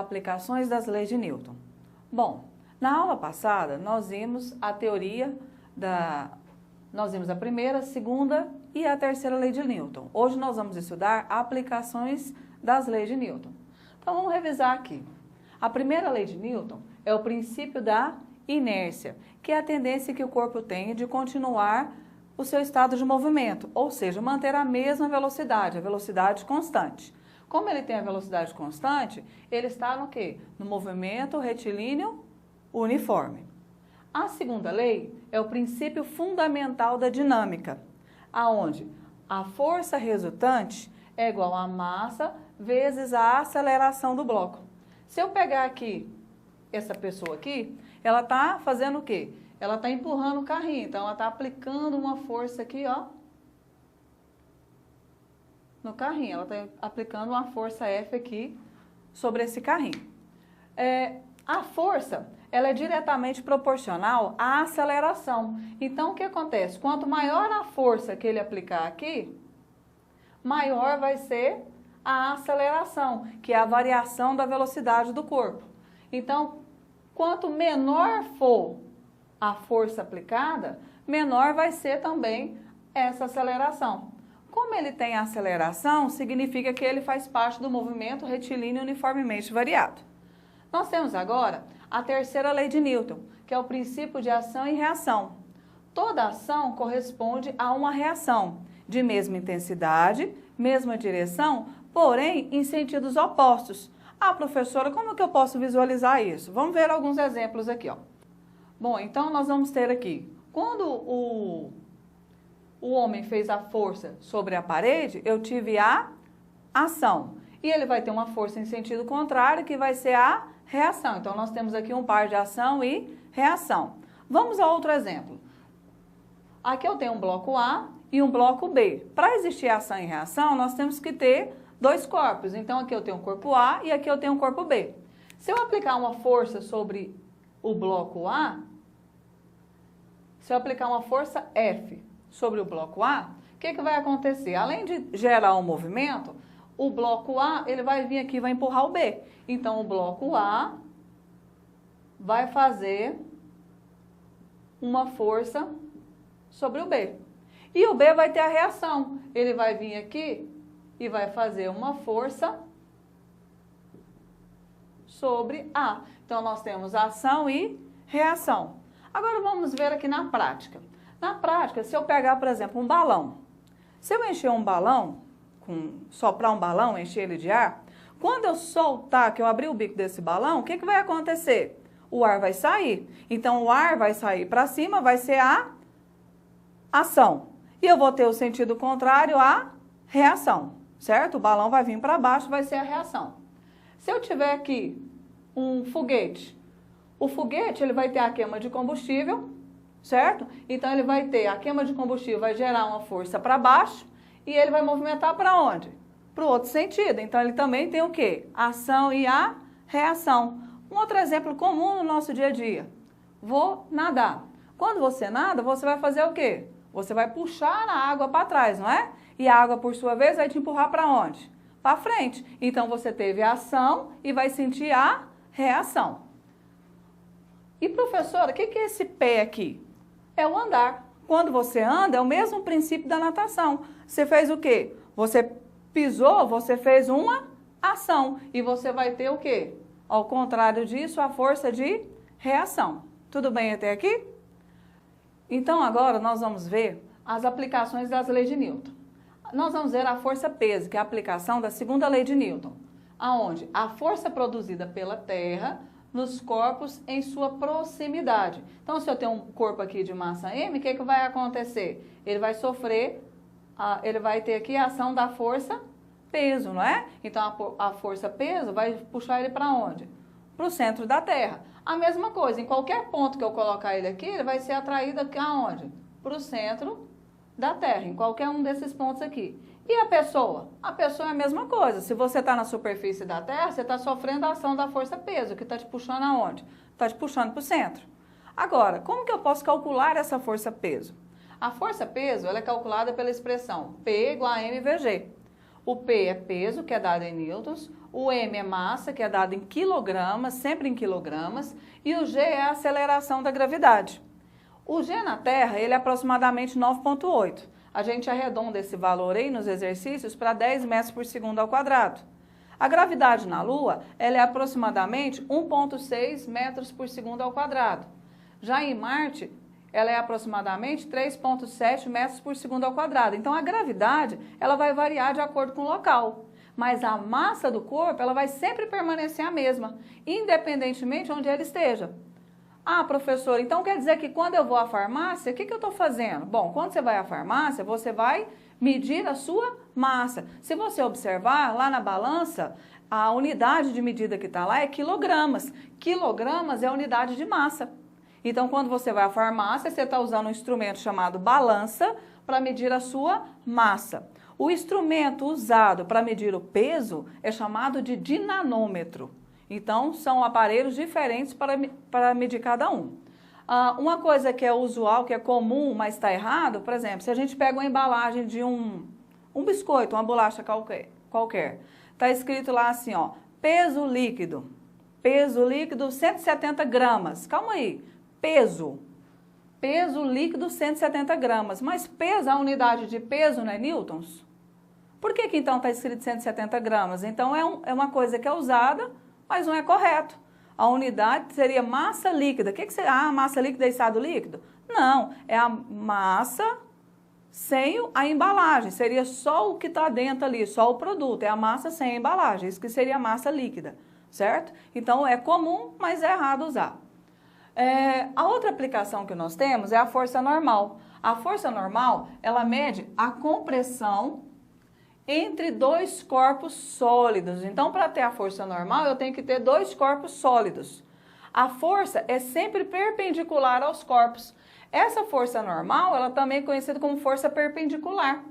Aplicações das leis de Newton. Bom, na aula passada nós vimos a teoria nós vimos a primeira, a segunda e a terceira lei de Newton. Hoje nós vamos estudar aplicações das leis de Newton. Então vamos revisar aqui. A primeira lei de Newton é o princípio da inércia, que é a tendência que o corpo tem de continuar o seu estado de movimento, ou seja, manter a mesma velocidade, a velocidade constante. Como ele tem a velocidade constante, ele está no quê? No movimento retilíneo uniforme. A segunda lei é o princípio fundamental da dinâmica, aonde a força resultante é igual à massa vezes a aceleração do bloco. Se eu pegar aqui essa pessoa aqui, ela está fazendo o quê? Ela está empurrando o carrinho, então ela está aplicando uma força aqui, ó, no carrinho. Ela está aplicando uma força F aqui sobre esse carrinho. A força, ela é diretamente proporcional à aceleração. Então, o que acontece? Quanto maior a força que ele aplicar aqui, maior vai ser a aceleração, que é a variação da velocidade do corpo. Então, quanto menor for a força aplicada, menor vai ser também essa aceleração. Como ele tem aceleração, significa que ele faz parte do movimento retilíneo uniformemente variado. Nós temos agora a terceira lei de Newton, que é o princípio de ação e reação. Toda ação corresponde a uma reação de mesma intensidade, mesma direção, porém em sentidos opostos. Ah, professora, como que eu posso visualizar isso? Vamos ver alguns exemplos aqui, ó. Bom, então nós vamos ter aqui, quando o homem fez a força sobre a parede, eu tive a ação. E ele vai ter uma força em sentido contrário, que vai ser a reação. Então, nós temos aqui um par de ação e reação. Vamos a outro exemplo. Aqui eu tenho um bloco A e um bloco B. Para existir ação e reação, nós temos que ter dois corpos. Então, aqui eu tenho um corpo A e aqui eu tenho um corpo B. Se eu aplicar uma força sobre o bloco A, se eu aplicar uma força F sobre o bloco A, o que vai acontecer? Além de gerar um movimento, o bloco A, ele vai vir aqui e vai empurrar o B. Então, o bloco A vai fazer uma força sobre o B. E o B vai ter a reação. Ele vai vir aqui e vai fazer uma força sobre A. Então, nós temos ação e reação. Agora, vamos ver aqui na prática. Na prática, se eu pegar, por exemplo, um balão. Se eu encher um balão, soprar um balão, encher ele de ar, quando eu soltar, que eu abrir o bico desse balão, o que vai acontecer? O ar vai sair. Então, o ar vai sair para cima, vai ser a ação. E eu vou ter o sentido contrário, a reação, certo? O balão vai vir para baixo, vai ser a reação. Se eu tiver aqui um foguete, o foguete ele vai ter a queima de combustível, certo? Então, ele vai ter a queima de combustível, vai gerar uma força para baixo e ele vai movimentar para onde? Para o outro sentido. Então, ele também tem o quê? A ação e a reação. Um outro exemplo comum no nosso dia a dia. Vou nadar. Quando você nada, você vai fazer o quê? Você vai puxar a água para trás, não é? E a água, por sua vez, vai te empurrar para onde? Para frente. Então, você teve a ação e vai sentir a reação. E, professora, o que é esse pé aqui? É o andar. Quando você anda, é o mesmo princípio da natação. Você fez o quê? Você pisou, você fez uma ação. E você vai ter o quê? Ao contrário disso, a força de reação. Tudo bem até aqui? Então, agora nós vamos ver as aplicações das leis de Newton. Nós vamos ver a força-peso, que é a aplicação da segunda lei de Newton, aonde a força produzida pela Terra nos corpos em sua proximidade. Então, se eu tenho um corpo aqui de massa M, o que vai acontecer? Ele vai sofrer, ele vai ter aqui a ação da força-peso, não é? Então, a força-peso vai puxar ele para onde? Para o centro da Terra. A mesma coisa, em qualquer ponto que eu colocar ele aqui, ele vai ser atraído aqui aonde? Para o centro da Terra, em qualquer um desses pontos aqui. E a pessoa? A pessoa é a mesma coisa. Se você está na superfície da Terra, você está sofrendo a ação da força-peso, que está te puxando aonde? Está te puxando para o centro. Agora, como que eu posso calcular essa força-peso? A força-peso ela é calculada pela expressão P igual a mvg. O P é peso, que é dado em newtons, o M é massa, que é dado em quilogramas, sempre em quilogramas, e o G é a aceleração da gravidade. O G na Terra, ele é aproximadamente 9,8. A gente arredonda esse valor aí nos exercícios para 10 metros por segundo ao quadrado. A gravidade na Lua, ela é aproximadamente 1,6 metros por segundo ao quadrado. Já em Marte, ela é aproximadamente 3,7 metros por segundo ao quadrado. Então, a gravidade, ela vai variar de acordo com o local. Mas a massa do corpo, ela vai sempre permanecer a mesma, independentemente de onde ela esteja. Ah, professor, então quer dizer que quando eu vou à farmácia, o que eu estou fazendo? Bom, quando você vai à farmácia, você vai medir a sua massa. Se você observar, lá na balança, a unidade de medida que está lá é quilogramas. Quilogramas é a unidade de massa. Então, quando você vai à farmácia, você está usando um instrumento chamado balança para medir a sua massa. O instrumento usado para medir o peso é chamado de dinanômetro. Então, são aparelhos diferentes para medir cada um. Uma coisa que é usual, que é comum, mas está errado, por exemplo, se a gente pega uma embalagem de um biscoito, uma bolacha qualquer, está escrito lá assim, ó, peso líquido 170 gramas. Calma aí, peso líquido 170 gramas, mas peso, a unidade de peso não é newtons? Por que então está escrito 170 gramas? Então é uma coisa que é usada, mas não é correto. A unidade seria massa líquida. O que seria? Ah, massa líquida é estado líquido? Não, é a massa sem a embalagem. Seria só o que está dentro ali, só o produto. É a massa sem a embalagem. Isso que seria a massa líquida, certo? Então é comum, mas é errado usar. A outra aplicação que nós temos é a força normal. A força normal, ela mede a compressão entre dois corpos sólidos. Então, para ter a força normal, eu tenho que ter dois corpos sólidos. A força é sempre perpendicular aos corpos. Essa força normal, ela também é conhecida como força perpendicular.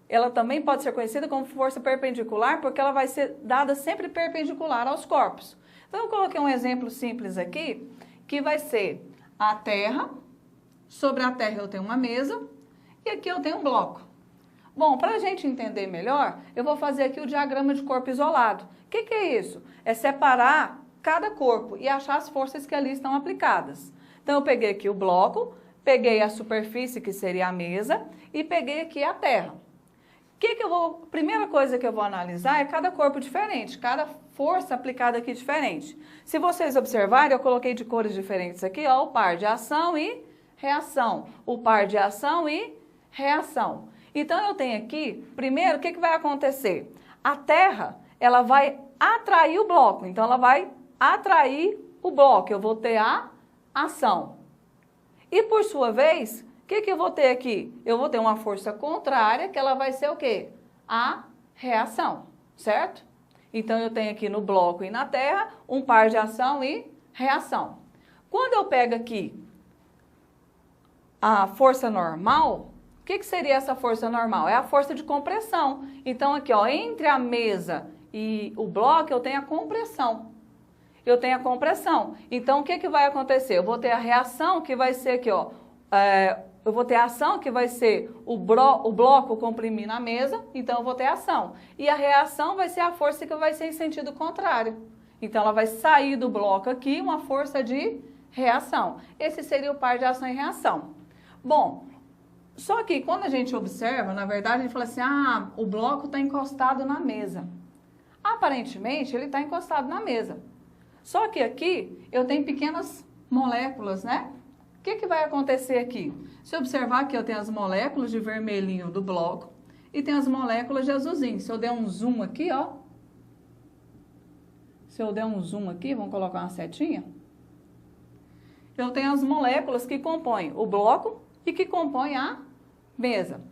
Ela também pode ser conhecida como força perpendicular porque ela vai ser dada sempre perpendicular aos corpos. Então, eu coloquei um exemplo simples aqui, que vai ser a Terra. Sobre a Terra eu tenho uma mesa e aqui eu tenho um bloco. Bom, para a gente entender melhor, eu vou fazer aqui o diagrama de corpo isolado. O que é isso? É separar cada corpo e achar as forças que ali estão aplicadas. Então, eu peguei aqui o bloco, peguei a superfície, que seria a mesa, e peguei aqui a terra. Primeira coisa que eu vou analisar é cada corpo diferente, cada força aplicada aqui diferente. Se vocês observarem, eu coloquei de cores diferentes aqui, ó, o par de ação e reação. O par de ação e reação. Então, eu tenho aqui, primeiro, o que vai acontecer? A terra, ela vai atrair o bloco. Então, ela vai atrair o bloco. Eu vou ter a ação. E, por sua vez, o que eu vou ter aqui? Eu vou ter uma força contrária, que ela vai ser o quê? A reação, certo? Então, eu tenho aqui no bloco e na terra um par de ação e reação. Quando eu pego aqui a força normal, o que seria essa força normal? É a força de compressão. Então, aqui, ó, entre a mesa e o bloco, eu tenho a compressão. Eu tenho a compressão. Então, o que vai acontecer? Eu vou ter a reação, que vai ser aqui, ó. Eu vou ter a ação, que vai ser o bloco comprimindo a mesa. Então, eu vou ter a ação. E a reação vai ser a força que vai ser em sentido contrário. Então, ela vai sair do bloco aqui, uma força de reação. Esse seria o par de ação e reação. Bom, só que quando a gente observa, na verdade, a gente fala assim, ah, o bloco está encostado na mesa. Aparentemente, ele está encostado na mesa. Só que aqui, eu tenho pequenas moléculas, né? O que vai acontecer aqui? Se observar que eu tenho as moléculas de vermelhinho do bloco e tem as moléculas de azulzinho. Se eu der um zoom aqui, ó. Se eu der um zoom aqui, vamos colocar uma setinha. Eu tenho as moléculas que compõem o bloco e que compõem a mesa.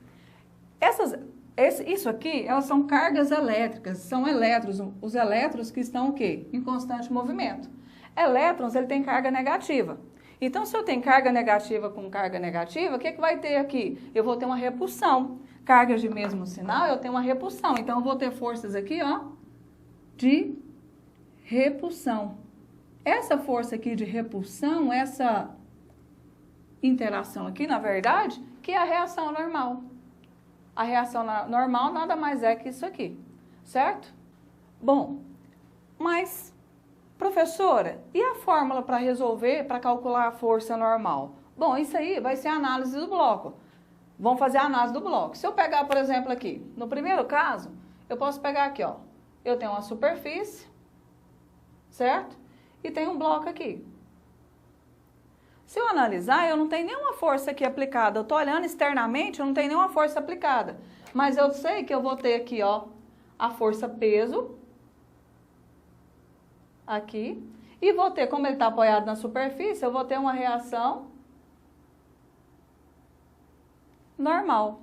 Isso aqui, elas são cargas elétricas, são elétrons, os elétrons que estão o quê? Em constante movimento. Elétrons, ele tem carga negativa. Então, se eu tenho carga negativa com carga negativa, o que vai ter aqui? Eu vou ter uma repulsão. Cargas de mesmo sinal, eu tenho uma repulsão. Então, eu vou ter forças aqui, ó, de repulsão. Essa força aqui de repulsão, essa interação aqui, na verdade, que é a reação normal. A reação normal nada mais é que isso aqui, certo? Bom, mas, professora, e a fórmula para resolver, para calcular a força normal? Bom, isso aí vai ser a análise do bloco. Vamos fazer a análise do bloco. Se eu pegar, por exemplo, aqui, no primeiro caso, eu posso pegar aqui, ó. Eu tenho uma superfície, certo? E tem um bloco aqui. Se eu analisar, eu não tenho nenhuma força aqui aplicada. Eu estou olhando externamente, eu não tenho nenhuma força aplicada. Mas eu sei que eu vou ter aqui, ó, a força peso. Aqui. E vou ter, como ele está apoiado na superfície, eu vou ter uma reação normal.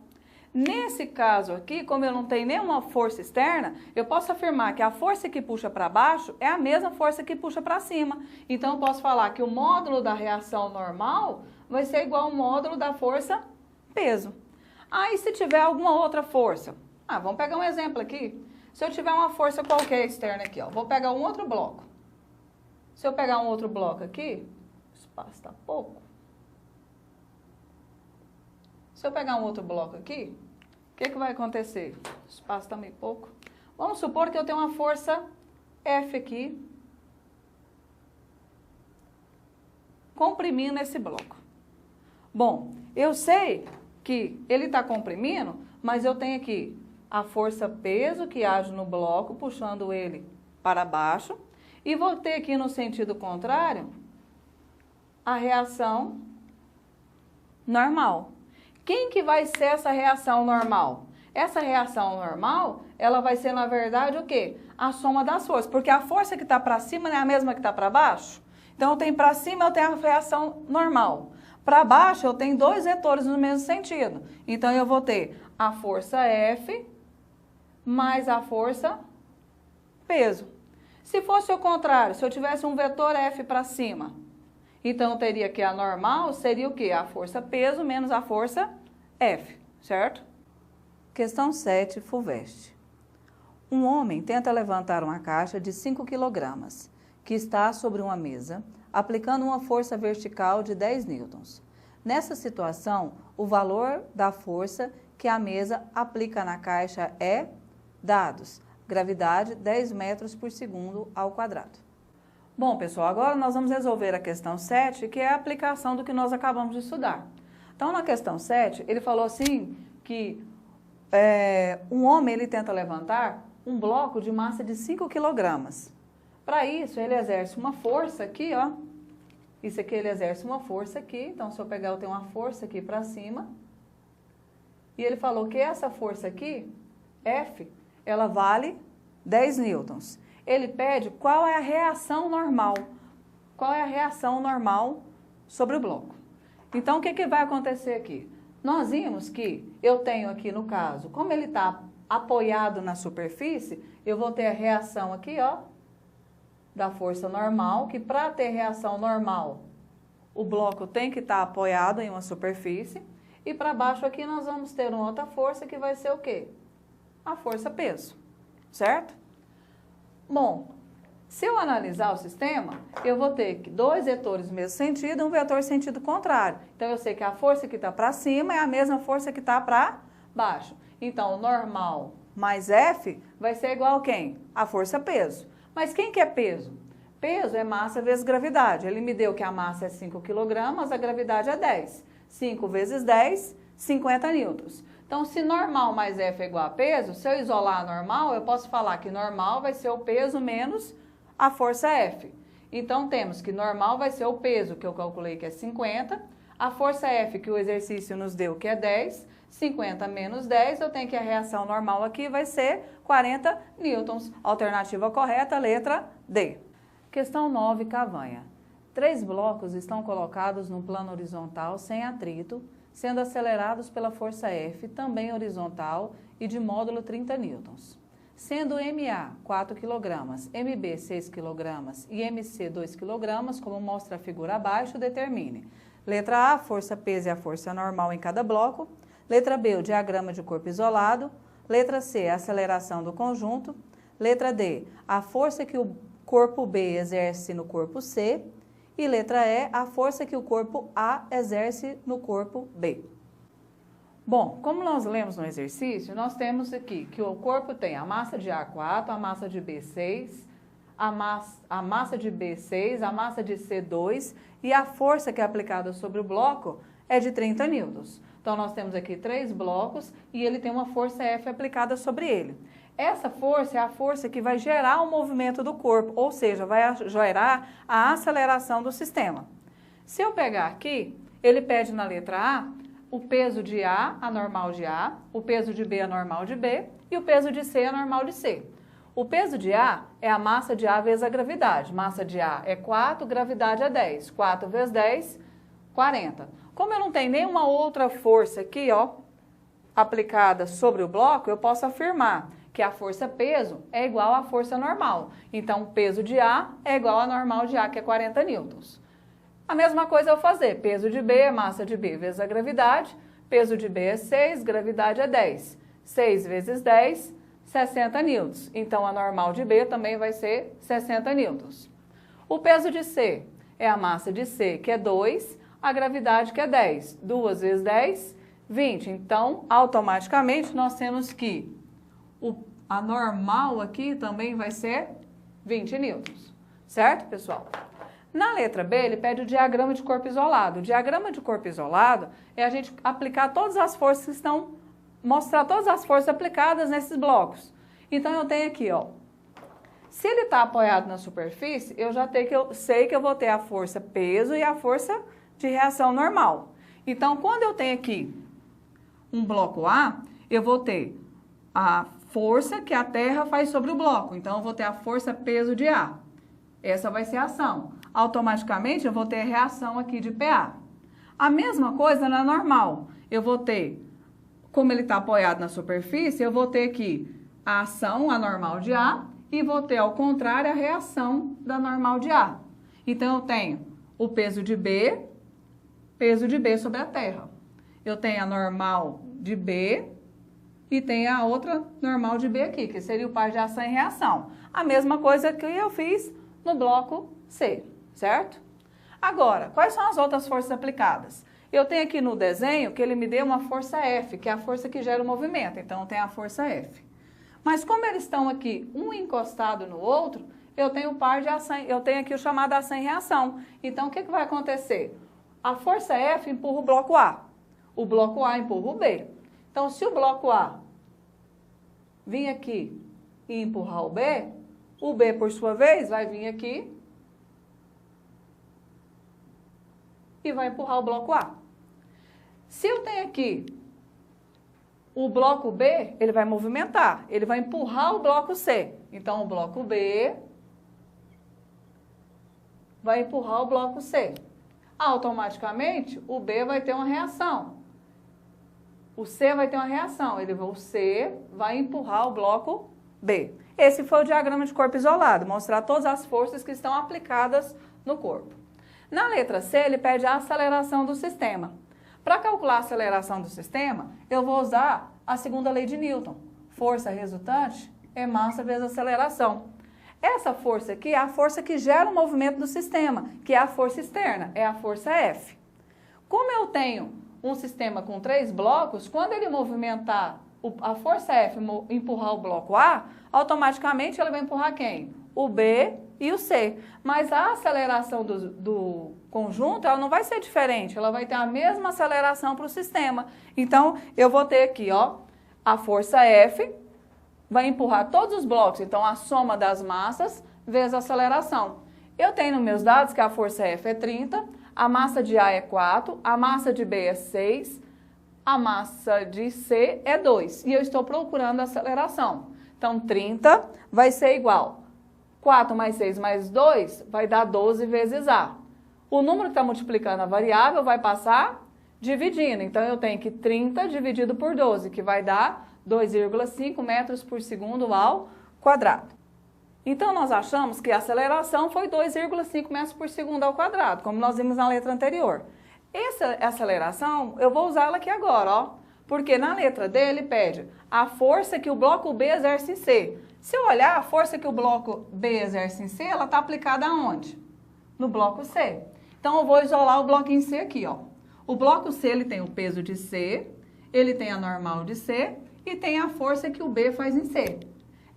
Nesse caso aqui, como eu não tenho nenhuma força externa, eu posso afirmar que a força que puxa para baixo é a mesma força que puxa para cima. Então, eu posso falar que o módulo da reação normal vai ser igual ao módulo da força peso. Aí, se tiver alguma outra força, vamos pegar um exemplo aqui. Se eu tiver uma força qualquer externa aqui, ó, vou pegar um outro bloco. Se eu pegar um outro bloco aqui, o espaço está pouco. Se eu pegar um outro bloco aqui, o que vai acontecer? O espaço está meio pouco. Vamos supor que eu tenho uma força F aqui, comprimindo esse bloco. Bom, eu sei que ele está comprimindo, mas eu tenho aqui a força peso que age no bloco, puxando ele para baixo. E vou ter aqui no sentido contrário a reação normal. Quem que vai ser essa reação normal? Essa reação normal, ela vai ser, na verdade, o quê? A soma das forças. Porque a força que está para cima não é a mesma que está para baixo. Então, eu tenho para cima, eu tenho a reação normal. Para baixo, eu tenho dois vetores no mesmo sentido. Então, eu vou ter a força F mais a força peso. Se fosse o contrário, se eu tivesse um vetor F para cima, então eu teria que a normal seria o quê? A força peso menos a força F, certo? Questão 7, FUVEST. Um homem tenta levantar uma caixa de 5 kg, que está sobre uma mesa, aplicando uma força vertical de 10 newtons. Nessa situação, o valor da força que a mesa aplica na caixa é dados. Gravidade, 10 metros por segundo ao quadrado. Bom, pessoal, agora nós vamos resolver a questão 7, que é a aplicação do que nós acabamos de estudar. Então, na questão 7, ele falou assim que um homem ele tenta levantar um bloco de massa de 5 kg. Para isso, ele exerce uma força aqui, ó. Isso aqui ele exerce uma força aqui. Então, se eu pegar, eu tenho uma força aqui para cima. E ele falou que essa força aqui, F, ela vale 10 newtons. Ele pede qual é a reação normal. Qual é a reação normal sobre o bloco. Então, o que vai acontecer aqui? Nós vimos que eu tenho aqui, no caso, como ele está apoiado na superfície, eu vou ter a reação aqui, ó, da força normal, que para ter reação normal, o bloco tem que estar apoiado em uma superfície. E para baixo aqui nós vamos ter uma outra força que vai ser o quê? A força peso, certo? Bom, se eu analisar o sistema, eu vou ter que dois vetores no mesmo sentido e um vetor sentido contrário. Então, eu sei que a força que está para cima é a mesma força que está para baixo. Então, normal mais F vai ser igual a quem? A força peso. Mas quem que é peso? Peso é massa vezes gravidade. Ele me deu que a massa é 5 kg, a gravidade é 10. 5 vezes 10, 50 newtons. Então, se normal mais F é igual a peso, se eu isolar a normal, eu posso falar que normal vai ser o peso menos a força F. Então, temos que normal vai ser o peso, que eu calculei que é 50, a força F, que o exercício nos deu, que é 10, 50 menos 10, eu tenho que a reação normal aqui vai ser 40 newtons. Alternativa correta, letra D. Questão 9, Cavanha. 3 blocos estão colocados no plano horizontal sem atrito, sendo acelerados pela força F, também horizontal e de módulo 30 newtons. Sendo MA 4 kg, MB 6 kg e MC 2 kg, como mostra a figura abaixo, determine. Letra A, força peso e a força normal em cada bloco. Letra B, o diagrama de corpo isolado. Letra C, a aceleração do conjunto. Letra D, a força que o corpo B exerce no corpo C. E letra E, a força que o corpo A exerce no corpo B. Bom, como nós lemos no exercício, nós temos aqui que o corpo tem a massa de A 4, a massa de B 6, a massa de B 6, a massa de C 2 e a força que é aplicada sobre o bloco é de 30 newtons. Então, nós temos aqui 3 blocos e ele tem uma força F aplicada sobre ele. Essa força é a força que vai gerar o movimento do corpo, ou seja, vai gerar a aceleração do sistema. Se eu pegar aqui, ele pede na letra A o peso de A, a normal de A, o peso de B, a normal de B e o peso de C, a normal de C. O peso de A é a massa de A vezes a gravidade. Massa de A é 4, gravidade é 10. 4 vezes 10, 40. Como eu não tenho nenhuma outra força aqui, ó, aplicada sobre o bloco, eu posso afirmar que a força peso é igual à força normal. Então, o peso de A é igual à normal de A, que é 40 newtons. A mesma coisa eu vou fazer. Peso de B é massa de B vezes a gravidade. Peso de B é 6, gravidade é 10. 6 vezes 10, 60 newtons. Então, a normal de B também vai ser 60 newtons. O peso de C é a massa de C, que é 2, a gravidade, que é 10. 2 vezes 10, 20. Então, automaticamente, nós temos que a normal aqui também vai ser 20 newtons. Certo, pessoal? Na letra B, ele pede o diagrama de corpo isolado. O diagrama de corpo isolado é a gente aplicar todas as forças que estão, mostrar todas as forças aplicadas nesses blocos. Então, eu tenho aqui, ó, se ele está apoiado na superfície, eu já sei que eu vou ter a força peso e a força de reação normal. Então, quando eu tenho aqui um bloco A, eu vou ter a força que a terra faz sobre o bloco. Então, eu vou ter a força peso de A. Essa vai ser a ação. Automaticamente, eu vou ter a reação aqui de PA. A mesma coisa na normal. Eu vou ter, como ele está apoiado na superfície, eu vou ter aqui a ação, a normal de A, e vou ter, ao contrário, a reação da normal de A. Então, eu tenho o peso de B sobre a terra. Eu tenho a normal de B e tenho a outra normal de B aqui, que seria o par de ação e reação. A mesma coisa que eu fiz no bloco C, certo? Agora, quais são as outras forças aplicadas? Eu tenho aqui no desenho que ele me deu uma força F, que é a força que gera o movimento. Então, eu tenho a força F. Mas como eles estão aqui, um encostado no outro, eu tenho o par de ação, eu tenho aqui o chamado ação e reação. Então, o que vai acontecer? A força F empurra o bloco A. O bloco A empurra o B. Então, se o bloco A vir aqui e empurrar o B, por sua vez, vai vir aqui e vai empurrar o bloco A. Se eu tenho aqui o bloco B, ele vai movimentar, ele vai empurrar o bloco C. Então, o bloco B vai empurrar o bloco C. Automaticamente, o B vai ter uma reação. O C vai ter uma reação. O C vai empurrar o bloco B. Esse foi o diagrama de corpo isolado, mostrar todas as forças que estão aplicadas no corpo. Na letra C, ele pede a aceleração do sistema. Para calcular a aceleração do sistema, eu vou usar a segunda lei de Newton. Força resultante é massa vezes aceleração. Essa força aqui é a força que gera o movimento do sistema, que é a força externa, é a força F. Como eu tenho um sistema com 3 blocos, quando ele movimentar a força F empurrar o bloco A, automaticamente ela vai empurrar quem? O B e o C. Mas a aceleração do conjunto, ela não vai ser diferente, ela vai ter a mesma aceleração para o sistema. Então, eu vou ter aqui, ó, a força F vai empurrar todos os blocos, então a soma das massas vezes a aceleração. Eu tenho nos meus dados que a força F é 30, a massa de A é 4, a massa de B é 6, a massa de C é 2. E eu estou procurando a aceleração. Então, 30 vai ser igual 4 mais 6 mais 2 vai dar 12 vezes A. O número que está multiplicando a variável vai passar dividindo. Então, eu tenho que 30 dividido por 12, que vai dar 2,5 metros por segundo ao quadrado. Então, nós achamos que a aceleração foi 2,5 metros por segundo ao quadrado, como nós vimos na letra anterior. Essa aceleração, eu vou usar ela aqui agora, ó, porque na letra D ele pede a força que o bloco B exerce em C. Se eu olhar, a força que o bloco B exerce em C, ela está aplicada aonde? No bloco C. Então, eu vou isolar o bloquinho C aqui, ó. O bloco C, ele tem o peso de C ele tem a normal de C e tem a força que o B faz em C.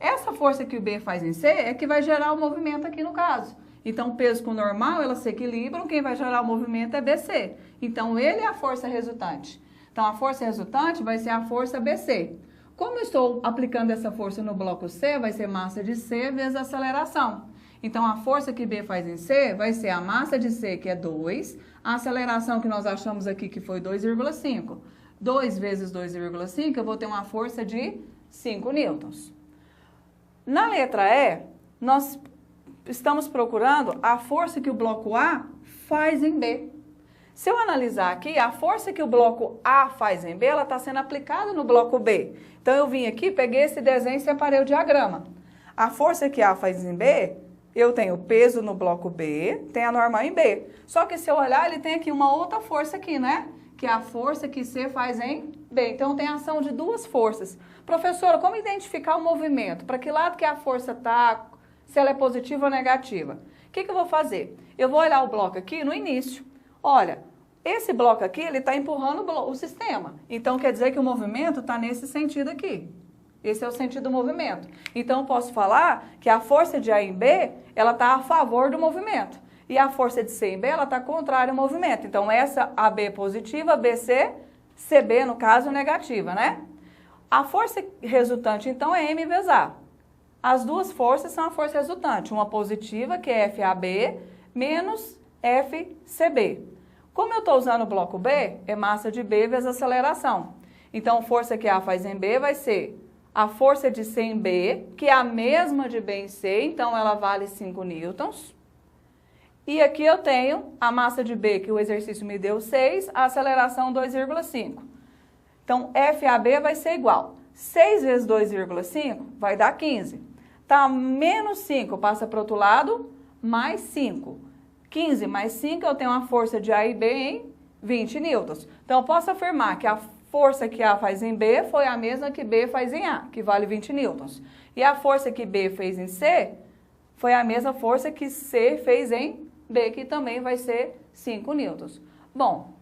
Essa força que o B faz em C é que vai gerar o movimento aqui no caso. Então, peso com normal, elas se equilibram, quem vai gerar o movimento é BC. Então, ele é a força resultante. Então, a força resultante vai ser a força BC. Como eu estou aplicando essa força no bloco C, vai ser massa de C vezes aceleração. Então, a força que B faz em C vai ser a massa de C, que é 2, a aceleração que nós achamos aqui, que foi 2,5. 2 vezes 2,5, eu vou ter uma força de 5 newtons. Na letra E, nós estamos procurando a força que o bloco A faz em B. Se eu analisar aqui, a força que o bloco A faz em B, ela está sendo aplicada no bloco B. Então, eu vim aqui, peguei esse desenho e separei o diagrama. A força que A faz em B, eu tenho peso no bloco B, tem a normal em B. Só que se eu olhar, ele tem aqui uma outra força aqui, né? Que é a força que C faz em B. Então, tem ação de duas forças. Professora, como identificar o movimento? Para que lado que a força está? Se ela é positiva ou negativa? O que eu vou fazer? Eu vou olhar o bloco aqui no início. Olha, esse bloco aqui, ele está empurrando o sistema. Então, quer dizer que o movimento está nesse sentido aqui. Esse é o sentido do movimento. Então, eu posso falar que a força de A em B, ela está a favor do movimento. E a força de C em B, ela está contrária ao movimento. Então, essa AB é positiva, BC, CB, no caso, negativa, né? A força resultante, então, é M vezes A. As duas forças são a força resultante. Uma positiva, que é FAB, menos FCB. Como eu estou usando o bloco B, é massa de B vezes aceleração. Então, a força que A faz em B vai ser a força de C em B, que é a mesma de B em C, então ela vale 5 newtons. E aqui eu tenho a massa de B, que o exercício me deu 6, a aceleração 2,5. Então, FAB vai ser igual. 6 vezes 2,5 vai dar 15. Tá, menos 5 passa para o outro lado, mais 5. 15 mais 5, eu tenho uma força de A e B em 20 newtons. Então, eu posso afirmar que a força que A faz em B foi a mesma que B faz em A, que vale 20 newtons. E a força que B fez em C foi a mesma força que C fez em B, que também vai ser 5 newtons. Bom,